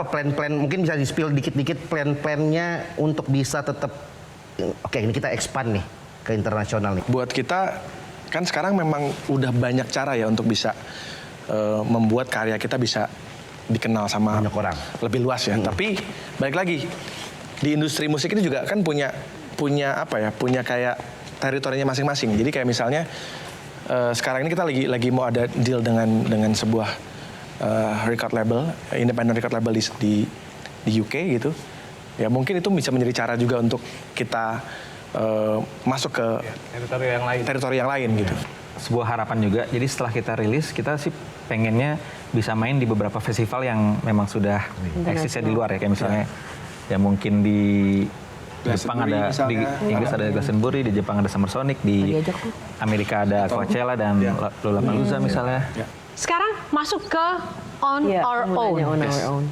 apa plan-plan, mungkin bisa di-spill dikit-dikit plan-plannya untuk bisa tetap, oke ini kita expand nih ke internasional nih. Buat kita, kan sekarang memang udah banyak cara ya untuk bisa membuat karya kita bisa dikenal sama banyak orang. Lebih luas ya. Tapi balik lagi, di industri musik ini juga kan punya apa ya, punya kayak teritorinya masing-masing. Jadi kayak misalnya sekarang ini kita lagi mau ada deal dengan sebuah record label, independent record label di UK gitu. Ya mungkin itu bisa menjadi cara juga untuk kita masuk ke teritori yang lain gitu. Sebuah harapan juga. Jadi setelah kita rilis, kita sih pengennya bisa main di beberapa festival yang memang sudah eksisnya di luar ya, kayak misalnya ya mungkin di Jepang ada, di Inggris ada Glastonbury, di Jepang ada Summer Sonic, di Amerika ada Coachella dan Lollapalooza misalnya. Sekarang masuk ke On Our Own.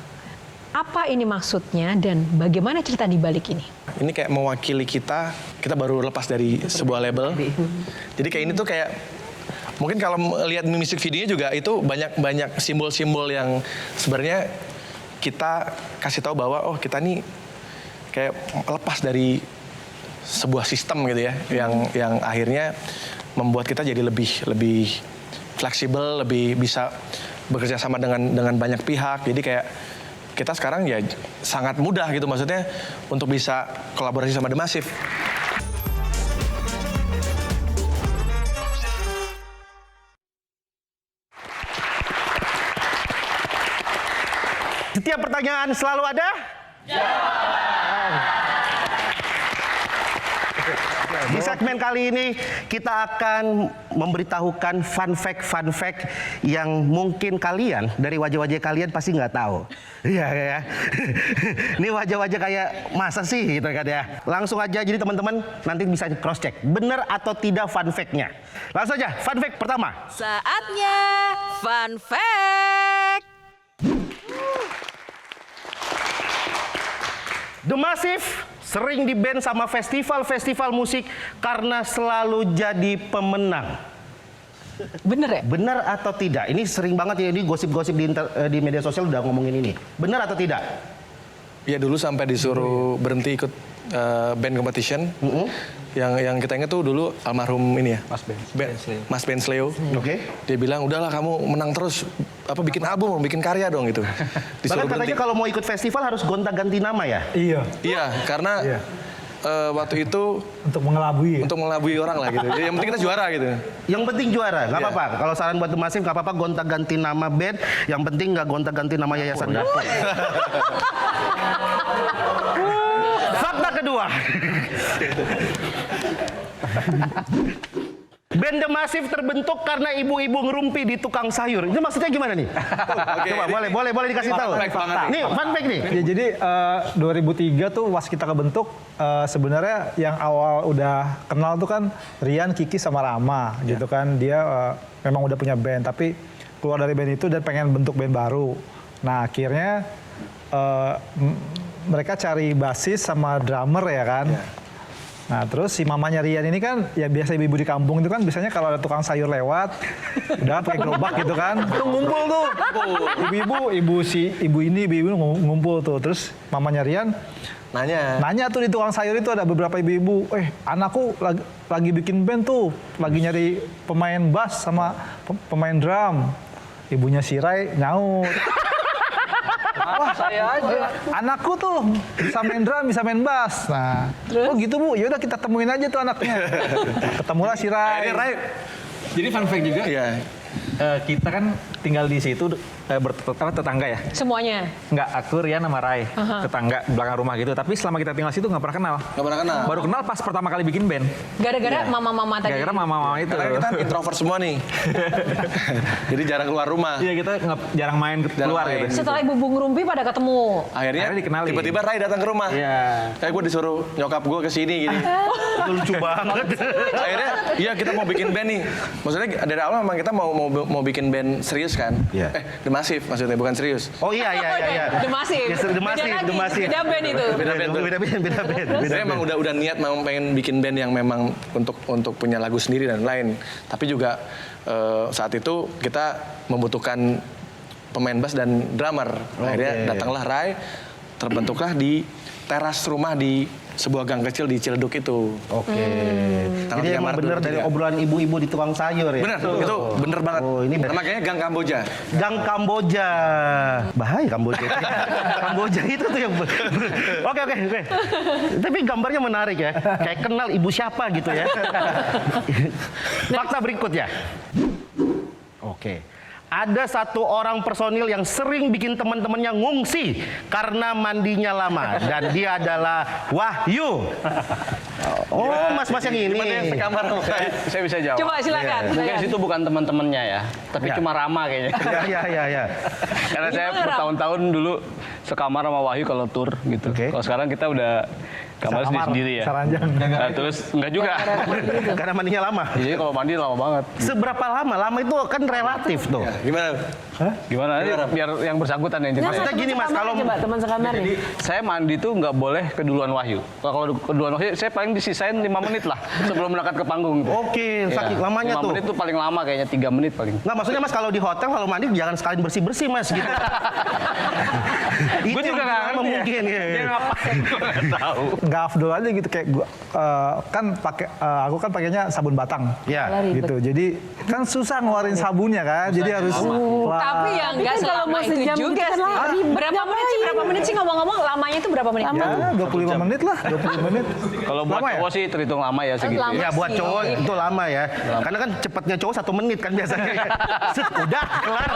Apa ini maksudnya dan bagaimana cerita di balik ini? Ini kayak mewakili kita baru lepas dari sebuah label. Jadi kayak ini tuh kayak, mungkin kalau lihat musik videonya juga itu banyak simbol-simbol yang sebenarnya kita kasih tahu bahwa oh kita nih kayak lepas dari sebuah sistem gitu ya, yang akhirnya membuat kita jadi lebih fleksibel, lebih bisa bekerja sama dengan banyak pihak. Jadi kayak kita sekarang ya sangat mudah gitu maksudnya untuk bisa kolaborasi sama The Massive. Setiap pertanyaan selalu ada jawaban. Di segmen kali ini kita akan memberitahukan fun fact yang mungkin kalian dari wajah-wajah kalian pasti nggak tahu. Iya ya. Ini wajah-wajah kayak masa sih gitu kan ya. Langsung aja jadi teman-teman nanti bisa cross check benar atau tidak fun fact-nya. Langsung aja fun fact pertama. Saatnya fun fact. The Massive sering di-ban sama festival-festival musik karena selalu jadi pemenang. Bener ya? Benar atau tidak? Ini sering banget ya, ini gosip-gosip di media sosial udah ngomongin ini. Benar atau tidak? Ya dulu sampai disuruh berhenti ikut band competition. Yang kita ingat tuh dulu almarhum ini ya, Mas Ben Sleo. Oke. Dia bilang udahlah kamu menang terus, apa bikin album, bikin karya dong gitu. Bahkan katanya kalau mau ikut festival harus gonta-ganti nama ya? Iya, karena waktu itu untuk mengelabui orang lah gitu. Jadi yang penting kita juara gitu. Yang penting juara, nggak apa-apa. Kalau saran buat The Massive nggak apa-apa gonta-ganti nama band. Yang penting nggak gonta-ganti nama yayasan dapur. Fakta kedua. Band The Massive terbentuk karena ibu-ibu ngerumpi di tukang sayur. Itu maksudnya gimana nih? Coba boleh dikasih tahu. Nih fun fact nih. Ya, jadi 2003 tuh pas kita kebentuk sebenarnya yang awal udah kenal tuh kan Rian, Kiki sama Rama gitu kan. Dia memang udah punya band tapi keluar dari band itu dan pengen bentuk band baru. Nah akhirnya mereka cari basis sama drummer ya kan. Nah terus si mamanya Rian ini kan ya biasa ibu-ibu di kampung itu kan biasanya kalau ada tukang sayur lewat udah pakai gerobak gitu kan tuh ngumpul tuh ibu ini ngumpul tuh. Terus mamanya Rian nanya tuh di tukang sayur itu ada beberapa ibu-ibu, anakku lagi bikin band tuh, lagi nyari pemain bass sama pemain drum. Ibunya si Rai nyaut, wah saya aja, anakku tuh bisa main drum, bisa main bass. Nah, oh gitu Bu, yaudah kita temuin aja tuh anaknya. Ketemulah si Rai. Jadi fun fact juga, kita kan tinggal di situ tetangga ya? Semuanya? Enggak, aku Rian sama Rai, tetangga belakang rumah gitu. Tapi selama kita tinggal situ nggak pernah kenal. Baru kenal pas pertama kali bikin band. Gara-gara mama-mama tadi? Gara-gara mama-mama itu. Karena kita introvert semua nih. Jadi jarang keluar rumah. Iya, kita jarang main keluar gitu. Setelah ibu ngerumpi pada ketemu? Akhirnya dikenalin. Tiba-tiba Rai datang ke rumah. Iya. Kayak gue disuruh nyokap gue kesini gini. Itu lucu banget. Akhirnya, iya kita mau bikin band nih. Maksudnya dari awal memang kita mau bikin band serius kan. The Massive maksudnya, bukan serius. Oh iya. The Massive. The Massive. Beda band itu. Beda band. Saya emang udah niat mau pengen bikin band yang memang untuk punya lagu sendiri dan lain. Tapi juga saat itu kita membutuhkan pemain bass dan drummer. Akhirnya datanglah Rai, terbentuklah di teras rumah di sebuah gang kecil di Ciledug itu. Oke. Jadi emang bener dari obrolan ibu-ibu di tukang sayur ya? Bener, itu bener banget. Oh, ini makanya Gang Kamboja. Gang Kamboja. Bahaya Kamboja. Kamboja itu tuh yang... Oke. Tapi gambarnya menarik ya. Kayak kenal ibu siapa gitu ya. Fakta berikutnya. Oke. Ada satu orang personil yang sering bikin teman-temannya ngungsi karena mandinya lama. Dan dia adalah Wahyu. Oh, mas-mas yang ini. Sekamar Saya bisa jawab. Coba silakan. Mungkin situ bukan teman-temannya ya, tapi cuma Rama kayaknya. Iya. Karena saya bertahun-tahun dulu sekamar sama Wahyu kalau tur gitu. Kalau sekarang kita udah kamar sendiri ya. Saranjang. Nah, terus enggak juga. Karena mandinya lama. Jadi kalau mandi lama banget. Seberapa lama? Lama itu kan relatif tuh. Gimana? Gimana? Biar yang bersangkutan yang cerita. Maksudnya gini mas, kalau teman sekamar nih. Saya mandi tuh nggak boleh keduluan Wahyu. Kalau keduluan Wahyu, saya paling disisain 5 menit lah sebelum berangkat ke panggung. Oke, saking lamanya 5 tuh. menit tuh paling lama kayaknya 3 menit paling. Nggak, maksudnya mas kalau di hotel kalau mandi jangan sekalian bersih-bersih mas gitu. Itu Gue juga nggak ngerti mungkin ya. Dia ngapain? Gue nggak tahu. Nggak afdol aja gitu kayak gua kan pakai aku kan pakainya sabun batang. Ya. Gitu. Jadi kan susah ngeluarin sabunnya kan. Jadi harus Tapi ya nggak selama itu juga sih. Berapa menit sih ngomong-ngomong lamanya itu berapa menit? Ya, 25 menit lah, 20 menit. Kalau buat Lama ya? cowok sih terhitung lama ya segitu. Lama. Ya buat cowok itu lama ya. Karena kan cepatnya cowok 1 menit kan biasanya. Set, udah kelar.